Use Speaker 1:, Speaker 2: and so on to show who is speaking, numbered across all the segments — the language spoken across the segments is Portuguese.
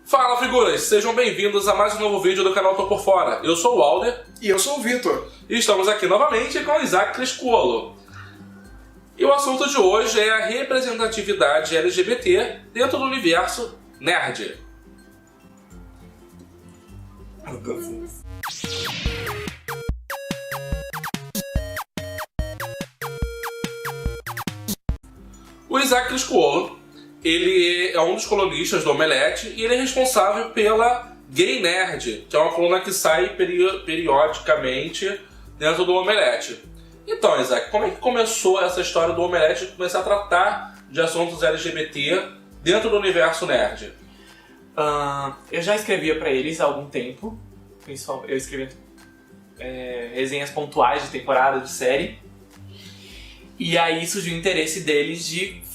Speaker 1: Fala, figuras! Sejam bem-vindos a mais um novo vídeo do canal Tô Por Fora. Eu sou o Alder.
Speaker 2: E eu sou o Vitor.
Speaker 1: E estamos aqui novamente com o Isaac Criscuolo. E o assunto de hoje é a representatividade LGBT dentro do universo nerd. O Isaac Criscuolo, ele é um dos colunistas do Omelete e ele é responsável pela Gay Nerd, que é uma coluna que sai periodicamente dentro do Omelete. Então, Isaac, como é que começou essa história do Omelete de começar a tratar de assuntos LGBT dentro do universo nerd?
Speaker 3: Eu já escrevia pra eles há algum tempo. Eu escrevia resenhas pontuais de temporada, de série. E aí surgiu o interesse deles de...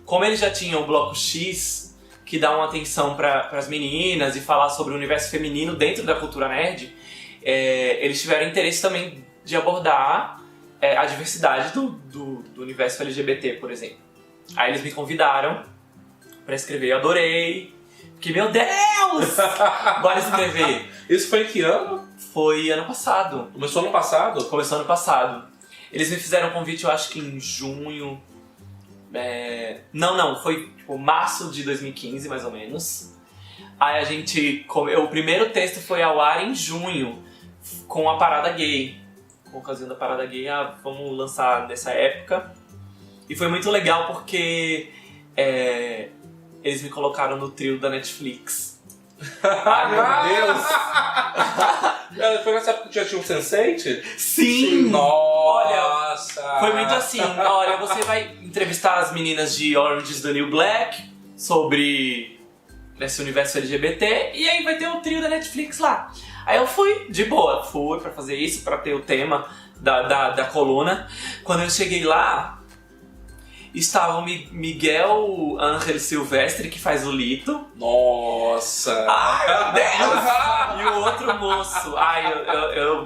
Speaker 3: Como eles já tinham o Bloco X, que dá uma atenção para as meninas e falar sobre o universo feminino dentro da cultura nerd, eles tiveram interesse também de abordar a diversidade do universo LGBT, por exemplo. Aí eles me convidaram para escrever, eu adorei, porque, meu Deus, bora escrever.
Speaker 1: Isso foi em que ano?
Speaker 3: Foi ano passado.
Speaker 1: Começou ano passado?
Speaker 3: Começou ano passado. Eles me fizeram um convite, eu acho que em junho. Foi tipo março de 2015, mais ou menos. Aí o primeiro texto foi ao ar em junho, com a Parada Gay. Com a ocasião da Parada Gay, vamos lançar nessa época. E foi muito legal porque eles me colocaram no trio da Netflix.
Speaker 1: Ai, meu Deus! Foi nessa época que já tinha um Sense8?
Speaker 3: Sim!
Speaker 1: Nossa!
Speaker 3: Olha, foi muito assim, olha, você vai entrevistar as meninas de Orange is the New Black sobre esse universo LGBT e aí vai ter o trio da Netflix lá. Aí eu fui, de boa, fui pra fazer isso, pra ter o tema da coluna. Quando eu cheguei lá, estava o Miguel Ángel Silvestre, que faz o Lito.
Speaker 1: Nossa!
Speaker 3: Ai, meu Deus! E o outro moço,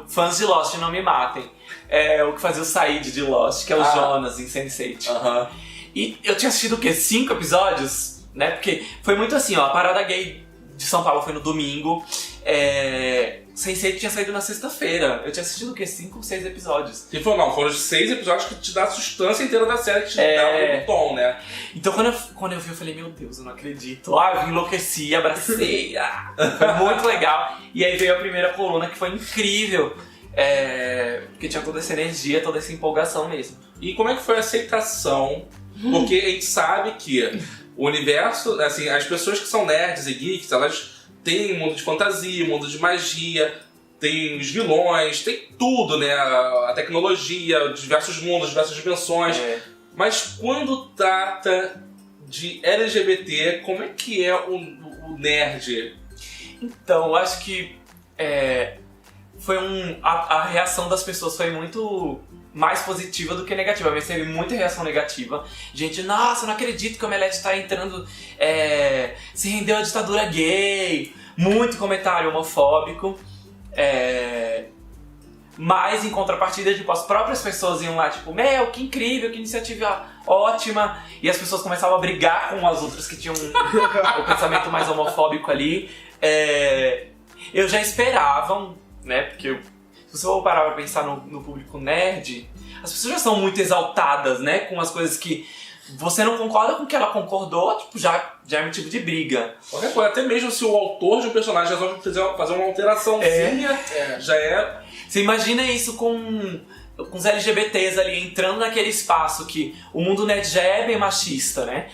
Speaker 3: fãs de Lost, não me matem. O que fazia o Said de Lost, que é o Jonas em Sense8. E eu tinha assistido o quê? 5 episódios? Né? Porque foi muito assim, ó, a Parada Gay de São Paulo foi no domingo. Sense8 tinha saído na sexta-feira. Eu tinha assistido o quê? 5 ou 6 episódios.
Speaker 1: E foram os 6 episódios que te dá a substância inteira da série, que te dá o tom, né?
Speaker 3: Então quando eu vi, eu falei, meu Deus, eu não acredito. Eu enlouqueci, abracei. Foi muito legal. E aí veio a primeira coluna, que foi incrível. Porque tinha toda essa energia, toda essa empolgação mesmo.
Speaker 1: E como é que foi a aceitação? Porque a gente sabe que o universo, assim, as pessoas que são nerds e geeks, elas têm um mundo de fantasia, um mundo de magia, tem os vilões, tem tudo, né? A tecnologia, diversos mundos, diversas dimensões. Mas quando trata de LGBT, como é que é o nerd?
Speaker 3: Então, eu acho que foi a reação das pessoas foi muito mais positiva do que negativa. Eu recebi muita reação negativa. Gente, nossa, não acredito que o Omelete tá entrando, se rendeu à ditadura gay. Muito comentário homofóbico. Mas em contrapartida, tipo, as próprias pessoas iam lá, tipo, meu, que incrível, que iniciativa ótima. E as pessoas começavam a brigar com as outras que tinham o pensamento mais homofóbico ali. Eu já esperava, né, porque se você for parar pra pensar no público nerd, as pessoas já são muito exaltadas, né, com as coisas que você não concorda com o que ela concordou, tipo, já é motivo de briga.
Speaker 1: Qualquer coisa, até mesmo se o autor de um personagem resolve fazer uma alteraçãozinha, já é...
Speaker 3: Você imagina isso com os LGBTs ali entrando naquele espaço que o mundo nerd já é bem machista, né?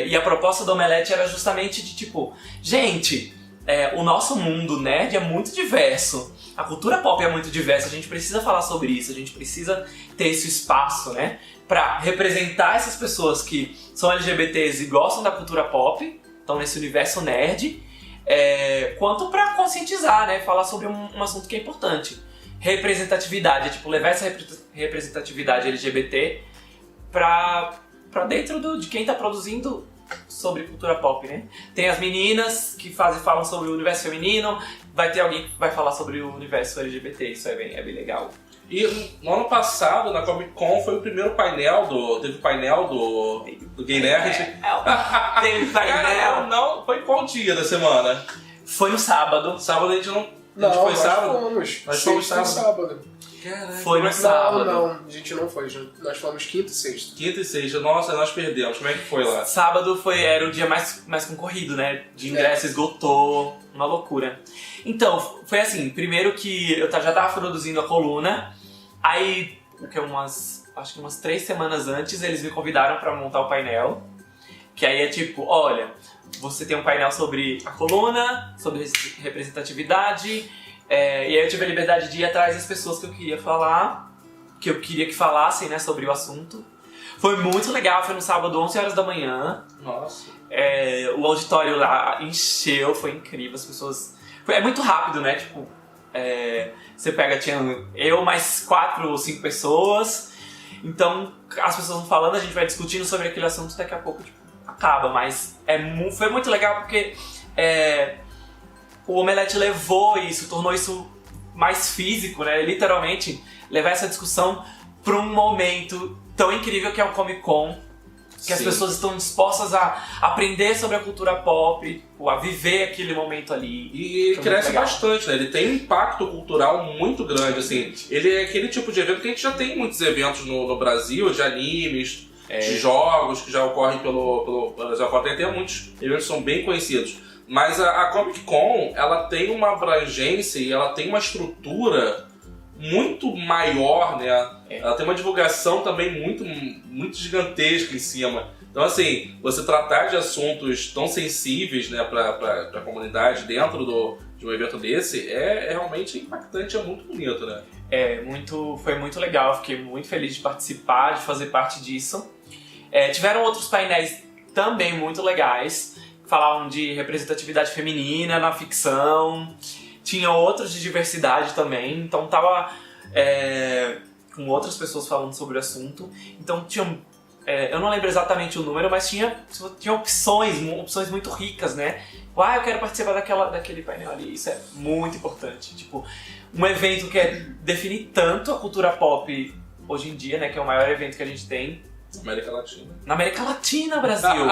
Speaker 3: E a proposta do Omelete era justamente de tipo, gente, o nosso mundo nerd é muito diverso. A cultura pop é muito diversa, a gente precisa falar sobre isso, a gente precisa ter esse espaço, né? Pra representar essas pessoas que são LGBTs e gostam da cultura pop, estão nesse universo nerd, quanto pra conscientizar, né? Falar sobre um assunto que é importante. Representatividade, tipo, levar essa representatividade LGBT pra dentro de quem tá produzindo sobre cultura pop, né? Tem as meninas que falam sobre o universo feminino, vai ter alguém que vai falar sobre o universo LGBT, isso é bem legal.
Speaker 1: E no ano passado, na Comic Con, foi o primeiro painel teve o painel do Gay Nerd.
Speaker 3: Teve painel.
Speaker 1: Não, foi qual dia da semana?
Speaker 3: Foi no sábado.
Speaker 1: Sábado a gente não...
Speaker 2: Não,
Speaker 1: a gente foi
Speaker 2: nós
Speaker 1: sábado?
Speaker 2: fomos.
Speaker 1: Nós fomos
Speaker 2: sábado.
Speaker 1: Caraca,
Speaker 3: Foi no sábado.
Speaker 2: Não, a gente não foi. Nós fomos quinta e sexta.
Speaker 1: Quinta e sexta. Nossa, nós perdemos. Como é que foi lá?
Speaker 3: Sábado era o dia mais concorrido, né? De ingresso esgotou, uma loucura. Então, foi assim, primeiro que eu já tava produzindo a coluna, aí, acho que umas 3 semanas antes, eles me convidaram pra montar o painel, que aí é tipo, olha, você tem um painel sobre a coluna, sobre representatividade, e aí eu tive a liberdade de ir atrás das pessoas que eu queria falar, que eu queria que falassem, né, sobre o assunto. Foi muito legal, foi no sábado, 11 horas da manhã.
Speaker 1: Nossa.
Speaker 3: O auditório lá encheu, foi incrível, as pessoas... É muito rápido, né, tipo... Você pega, tinha eu mais 4 ou 5 pessoas, então as pessoas vão falando, a gente vai discutindo sobre aquele assunto, daqui a pouco, tipo, acaba, mas foi muito legal porque... O Omelete levou isso, tornou isso mais físico, né? Literalmente, levar essa discussão para um momento tão incrível que é o Comic Con, que as pessoas estão dispostas a aprender sobre a cultura pop, a viver aquele momento ali.
Speaker 1: E ele cresce bastante, né? Ele tem um impacto cultural muito grande, assim. Ele é aquele tipo de evento que a gente já tem muitos eventos no Brasil, de animes, de jogos, que já ocorrem pelo Brasil. Tem até muitos eventos que são bem conhecidos. Mas a Comic Con, ela tem uma abrangência e ela tem uma estrutura muito maior, né? Ela tem uma divulgação também muito gigantesca em cima. Então, assim, você tratar de assuntos tão sensíveis, né, para a comunidade dentro de um evento desse é realmente impactante, é muito bonito, né?
Speaker 3: Foi muito legal, fiquei muito feliz de participar, de fazer parte disso. Tiveram outros painéis também muito legais. Falavam de representatividade feminina na ficção, tinha outros de diversidade também, então tava com outras pessoas falando sobre o assunto. Então eu não lembro exatamente o número, mas tinha opções muito ricas, né? Eu quero participar daquele painel ali, isso é muito importante. Tipo, um evento que define tanto a cultura pop hoje em dia, né? Que é o maior evento que a gente tem.
Speaker 1: América Latina.
Speaker 3: Na América Latina, Brasil.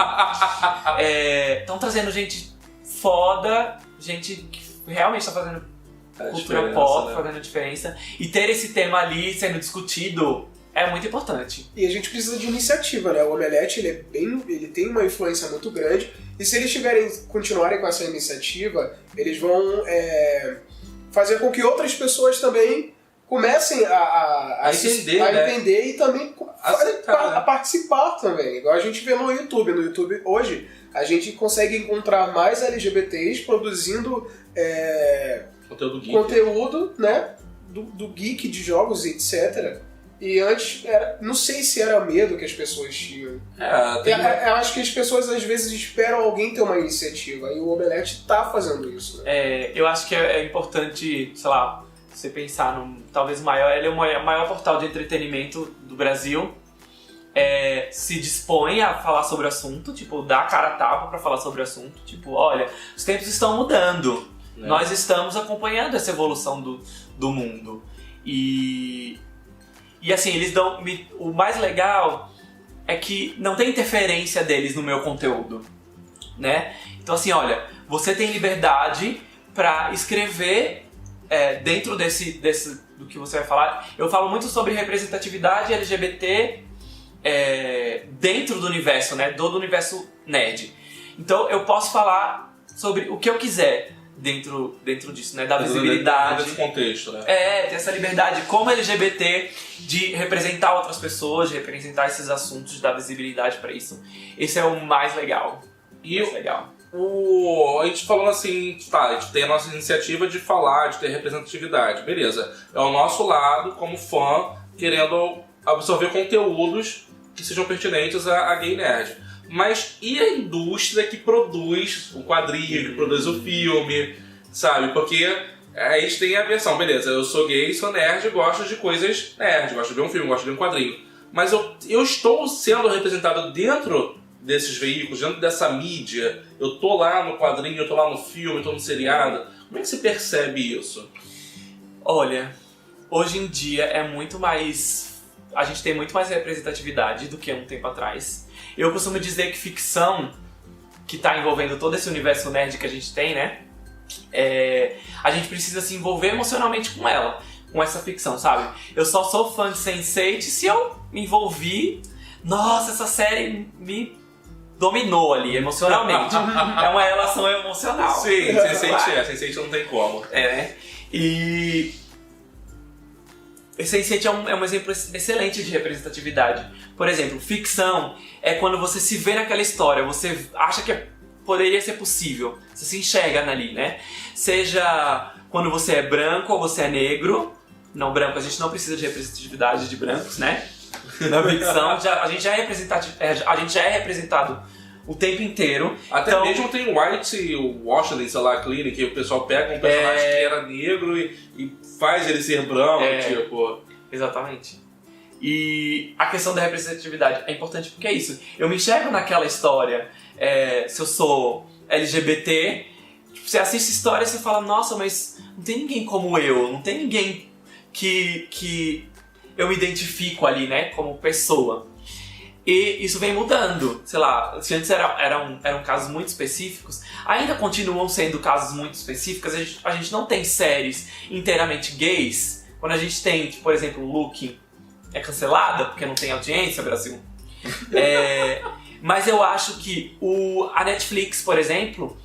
Speaker 3: Estão trazendo gente foda, gente que realmente está fazendo cultura pop, né? Fazendo diferença. E ter esse tema ali sendo discutido é muito importante.
Speaker 2: E a gente precisa de iniciativa, né? O Omelete, ele tem uma influência muito grande. E se eles continuarem com essa iniciativa, eles vão fazer com que outras pessoas também comecem a entender e também a participar também. Igual a gente vê no YouTube. No YouTube, hoje, a gente consegue encontrar mais LGBTs produzindo conteúdo, né, do geek, de jogos, etc. E antes, não sei se era medo que as pessoas tinham. Eu acho que as pessoas às vezes esperam alguém ter uma iniciativa. E o Omelete tá fazendo isso. Né?
Speaker 3: Eu acho que é importante, sei lá, você pensar talvez ele é o maior portal de entretenimento do Brasil, se dispõe a falar sobre o assunto, tipo, dá a cara a tapa pra falar sobre o assunto, tipo, olha, os tempos estão mudando, nós estamos acompanhando essa evolução do mundo. E assim, eles dão... O mais legal é que não tem interferência deles no meu conteúdo, né? Então assim, olha, você tem liberdade pra escrever dentro do que você vai falar. Eu falo muito sobre representatividade LGBT dentro do universo, né? Do universo nerd. Então eu posso falar sobre o que eu quiser dentro disso, né? Da visibilidade.
Speaker 1: Desse contexto, né?
Speaker 3: Ter essa liberdade como LGBT de representar outras pessoas, de representar esses assuntos, de dar visibilidade pra isso. Esse é o mais legal.
Speaker 1: A gente falando assim, a gente tem a nossa iniciativa de falar, de ter representatividade, beleza. É o nosso lado, como fã, querendo absorver conteúdos que sejam pertinentes a Gay Nerd. Mas e a indústria que produz o quadrinho, que produz o filme, sabe? Porque a gente tem a versão, beleza, eu sou gay, sou nerd, gosto de coisas nerd, gosto de ver um filme, gosto de ver um quadrinho. Mas eu estou sendo representado dentro desses veículos, dentro dessa mídia, eu tô lá no quadrinho, eu tô lá no filme, eu tô no seriado. Como é que você percebe isso?
Speaker 3: Olha, hoje em dia é muito mais... A gente tem muito mais representatividade do que um tempo atrás. Eu costumo dizer que ficção, que tá envolvendo todo esse universo nerd que a gente tem, né? A gente precisa se envolver emocionalmente com ela, com essa ficção, sabe? Eu só sou fã de Sense8 se eu me envolvi... Nossa, essa série me dominou ali, emocionalmente. É uma relação emocional.
Speaker 1: Sim, Sense8 não tem como.
Speaker 3: Né? E... Sense8 é um exemplo excelente de representatividade. Por exemplo, ficção é quando você se vê naquela história, você acha que poderia ser possível, você se enxerga ali, né? Seja quando você é branco ou você é negro. Não, branco, a gente não precisa de representatividade de brancos, né? Na ficção, a gente já é representado o tempo inteiro.
Speaker 1: Até
Speaker 3: então,
Speaker 1: mesmo tem o White Washington, sei lá, Clinic, que o pessoal pega um personagem que era negro e faz ele ser branco, tipo...
Speaker 3: Exatamente. E a questão da representatividade é importante porque é isso. Eu me enxergo naquela história. Se eu sou LGBT, tipo, você assiste a história e você fala, nossa, mas não tem ninguém como eu, não tem ninguém que eu me identifico ali, né, como pessoa. E isso vem mudando, sei lá, se antes eram casos muito específicos, ainda continuam sendo casos muito específicos. A gente não tem séries inteiramente gays. Quando a gente tem, tipo, por exemplo, Looking é cancelada porque não tem audiência, Brasil. Mas eu acho que a Netflix, por exemplo,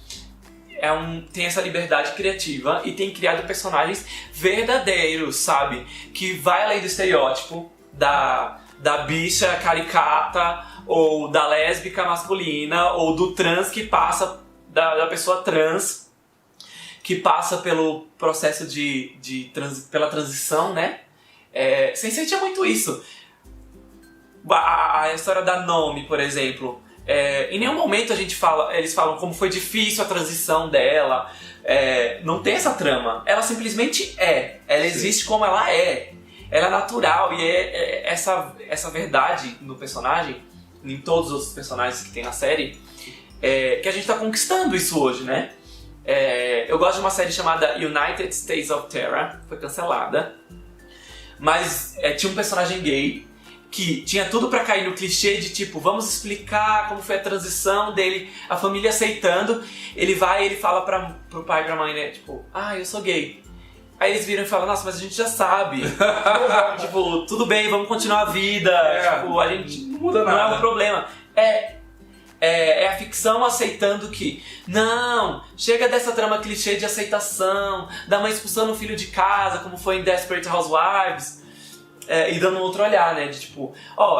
Speaker 3: tem essa liberdade criativa e tem criado personagens verdadeiros, sabe? Que vai além do estereótipo da bicha caricata, ou da lésbica masculina, ou do trans que passa, da pessoa trans que passa pelo processo pela transição, né? Sense8 é muito isso. A história da Nomi, por exemplo, em nenhum momento eles falam como foi difícil a transição dela. Não tem essa trama. Ela simplesmente é. Ela existe como ela é. Ela é natural e essa verdade no personagem, em todos os personagens que tem na série, que a gente tá conquistando isso hoje, né? Eu gosto de uma série chamada United States of Terror, foi cancelada, mas tinha um personagem gay que tinha tudo pra cair no clichê de tipo, vamos explicar como foi a transição dele, a família aceitando. Ele fala pro pai e pra mãe, né, tipo, eu sou gay. Aí eles viram e falam, nossa, mas a gente já sabe. Tipo, tudo bem, vamos continuar a vida. Tipo, a gente
Speaker 1: não muda nada.
Speaker 3: Não é um problema. É a ficção aceitando que, não, chega dessa trama clichê de aceitação, da mãe expulsando o filho de casa, como foi em Desperate Housewives, e dando um outro olhar, né? De tipo,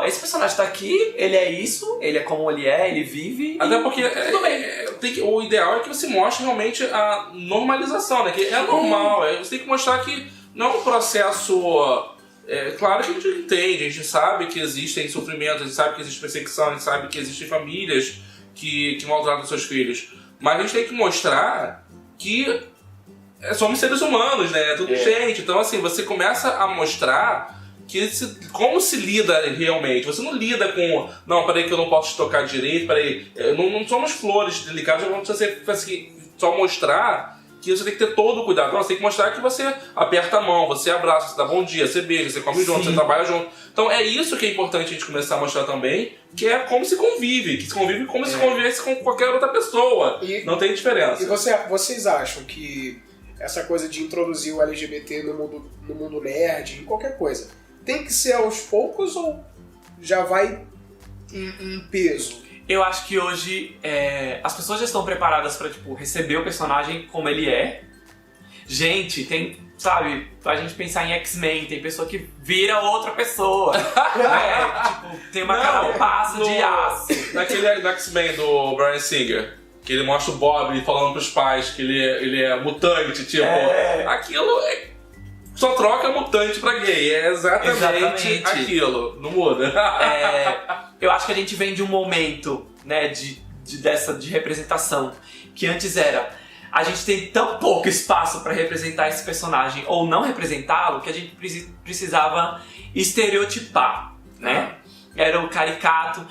Speaker 3: esse personagem tá aqui, ele é isso, ele é como ele é, ele vive.
Speaker 1: Até porque tudo bem. O ideal é que você mostre realmente a normalização, né? Que é normal, você tem que mostrar que não é um processo. Claro que a gente entende, a gente sabe que existem sofrimentos, a gente sabe que existe perseguição, a gente sabe que existem famílias que maltratam seus filhos. Mas a gente tem que mostrar que somos seres humanos, né? É tudo gente. Então, assim, você começa a mostrar como se lida realmente. Você não lida com, não, peraí que eu não posso te tocar direito, peraí. Não somos flores delicadas, vamos só mostrar que você tem que ter todo o cuidado. Não, você tem que mostrar que você aperta a mão, você abraça, você dá bom dia, você beija, você come junto, você trabalha junto. Então é isso que é importante a gente começar a mostrar também, que é como se convive, que se convive como se convivesse com qualquer outra pessoa. Não tem diferença.
Speaker 2: E vocês acham que essa coisa de introduzir o LGBT no mundo nerd, em qualquer coisa, tem que ser aos poucos ou já vai em peso?
Speaker 3: Eu acho que hoje as pessoas já estão preparadas pra, tipo, receber o personagem como ele é. Gente, tem, sabe, a gente pensar em X-Men, tem pessoa que vira outra pessoa. Tipo, tem uma carapaça de aço.
Speaker 1: Naquele X-Men do Bryan Singer, que ele mostra o Bob falando pros pais que ele é mutante, tipo, aquilo só troca mutante pra gay, é exatamente aquilo, não muda.
Speaker 3: Eu acho que a gente vem de um momento, né, de representação, que antes a gente tem tão pouco espaço pra representar esse personagem ou não representá-lo que a gente precisava estereotipar, né? Era o caricato,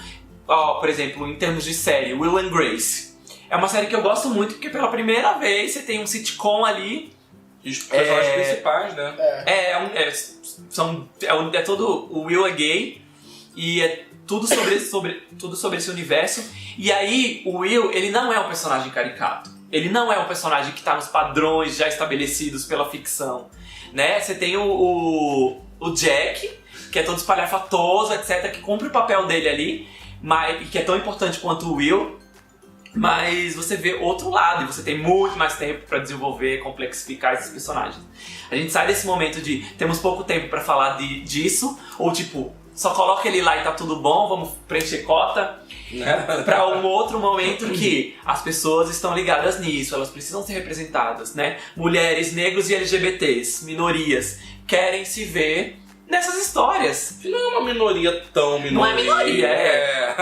Speaker 3: por exemplo, em termos de série, Will and Grace. É uma série que eu gosto muito porque pela primeira vez você tem um sitcom ali
Speaker 1: E os personagens principais, né?
Speaker 3: É todo... O Will é gay e é tudo sobre esse universo. E aí, o Will, ele não é um personagem caricato. Ele não é um personagem que tá nos padrões já estabelecidos pela ficção, né? Você tem o Jack, que é todo espalhafatoso, etc., que cumpre o papel dele ali, mas que é tão importante quanto o Will, mas você vê outro lado e você tem muito mais tempo pra desenvolver, complexificar esses personagens. A gente sai desse momento de temos pouco tempo pra falar disso, ou tipo, só coloca ele lá e tá tudo bom, vamos preencher cota, pra um outro momento que as pessoas estão ligadas nisso, elas precisam ser representadas, né? Mulheres, negros e LGBTs, minorias, querem se ver nessas histórias.
Speaker 1: Não é uma minoria tão minoria.
Speaker 3: Não é minoria,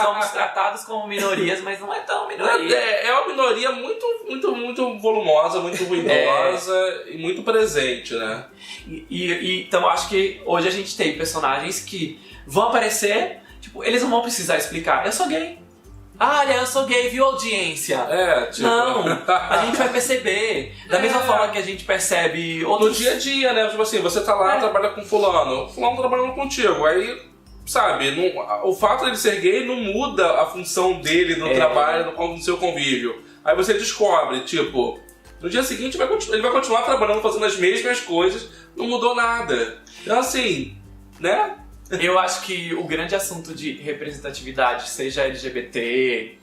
Speaker 3: somos tratados como minorias, mas não é tão minoria.
Speaker 1: É uma minoria muito volumosa, muito ruidosa e muito presente, né?
Speaker 3: Então eu acho que hoje a gente tem personagens que vão aparecer, tipo, eles não vão precisar explicar, eu sou gay. Olha, eu sou gay, viu, audiência? Não, a gente vai perceber. Da mesma forma que a gente percebe outros...
Speaker 1: No dia a dia, né? Tipo assim, você tá lá, trabalha com fulano tá trabalhando contigo, aí, sabe, o fato dele ser gay não muda a função dele no trabalho, no seu convívio. Aí você descobre, tipo, no dia seguinte ele vai continuar trabalhando, fazendo as mesmas coisas, não mudou nada. Então assim, né?
Speaker 3: Eu acho que o grande assunto de representatividade, seja LGBT,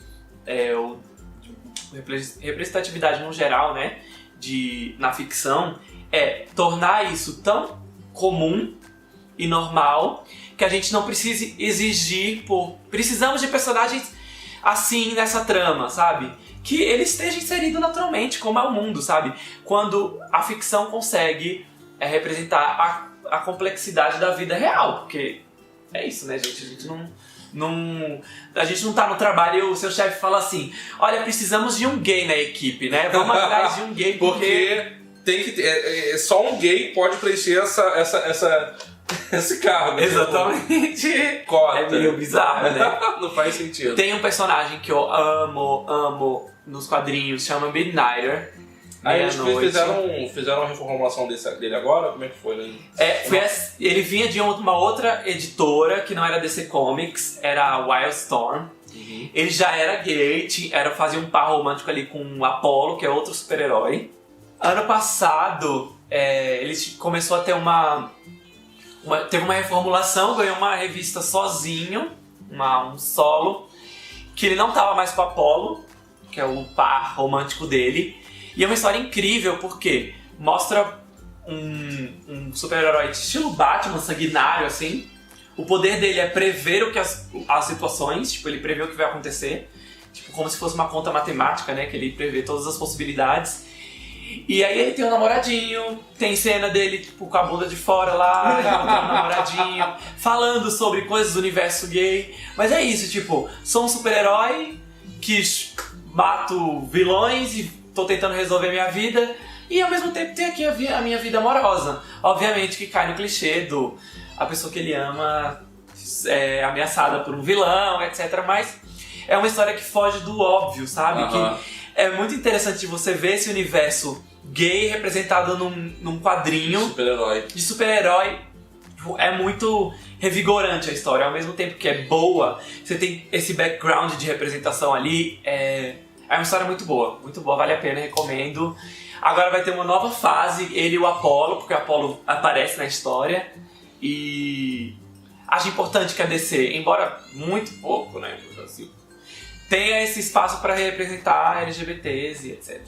Speaker 3: representatividade no geral, né, na ficção, é tornar isso tão comum e normal que a gente não precise exigir precisamos de personagens assim nessa trama, sabe? Que ele esteja inserido naturalmente, como é o mundo, sabe? Quando a ficção consegue representar a complexidade da vida real, porque é isso, né, gente? A gente não tá no trabalho e o seu chefe fala assim: olha, precisamos de um gay na equipe, né? Vamos atrás de um gay
Speaker 1: porque tem que ter, só um gay pode preencher esse cargo.
Speaker 3: Exatamente.
Speaker 1: Cota.
Speaker 3: É meio bizarro, né?
Speaker 1: Não faz sentido.
Speaker 3: Tem um personagem que eu amo nos quadrinhos, chama Midnighter.
Speaker 1: Aí eles fizeram uma reformulação dele agora? Como é que foi? Né?
Speaker 3: Ele vinha de uma outra editora que não era DC Comics, era a Wildstorm. Uhum. Ele já era gay, fazia um par romântico ali com o Apollo, que é outro super-herói. Ano passado, ele começou a ter teve uma reformulação, ganhou uma revista sozinho, um solo, que ele não tava mais com o Apollo, que é o par romântico dele. E é uma história incrível porque mostra um super-herói estilo Batman, sanguinário, assim. O poder dele é prever as situações, tipo, ele prevê o que vai acontecer. Tipo, como se fosse uma conta matemática, né? Que ele prevê todas as possibilidades. E aí ele tem um namoradinho, tem cena dele, tipo, com a bunda de fora lá, encontrando um namoradinho, falando sobre coisas do universo gay. Mas é isso, tipo, sou um super-herói que mato vilões e tô tentando resolver minha vida, e ao mesmo tempo tem aqui a minha vida amorosa. Obviamente que cai no clichê a pessoa que ele ama é ameaçada por um vilão, etc. Mas é uma história que foge do óbvio, sabe? Que é muito interessante você ver esse universo gay representado num quadrinho de super-herói. É muito revigorante a história, ao mesmo tempo que é boa, você tem esse background de representação ali. É uma história muito boa, vale a pena, recomendo. Agora vai ter uma nova fase, ele e o Apollo, porque o Apollo aparece na história. E acho importante que a DC, embora muito pouco, né, no Brasil, tenha esse espaço para representar LGBTs e etc.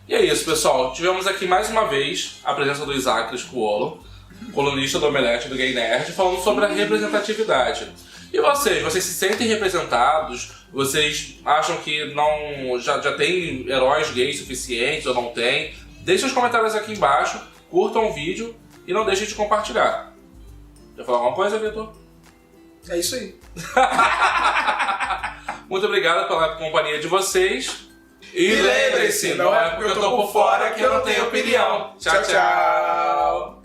Speaker 1: E é isso, pessoal. Tivemos aqui mais uma vez a presença do Isaac Scuolo, colunista do Omelete do Gay Nerd, falando sobre a representatividade. E vocês se sentem representados? Vocês acham que já tem heróis gays suficientes ou não tem? Deixem os comentários aqui embaixo, curtam o vídeo e não deixem de compartilhar. Quer falar alguma coisa, Vitor?
Speaker 2: É isso aí.
Speaker 1: Muito obrigado pela companhia de vocês. E lembre-se, não é porque eu tô por fora que eu não tenho opinião. Tchau, tchau!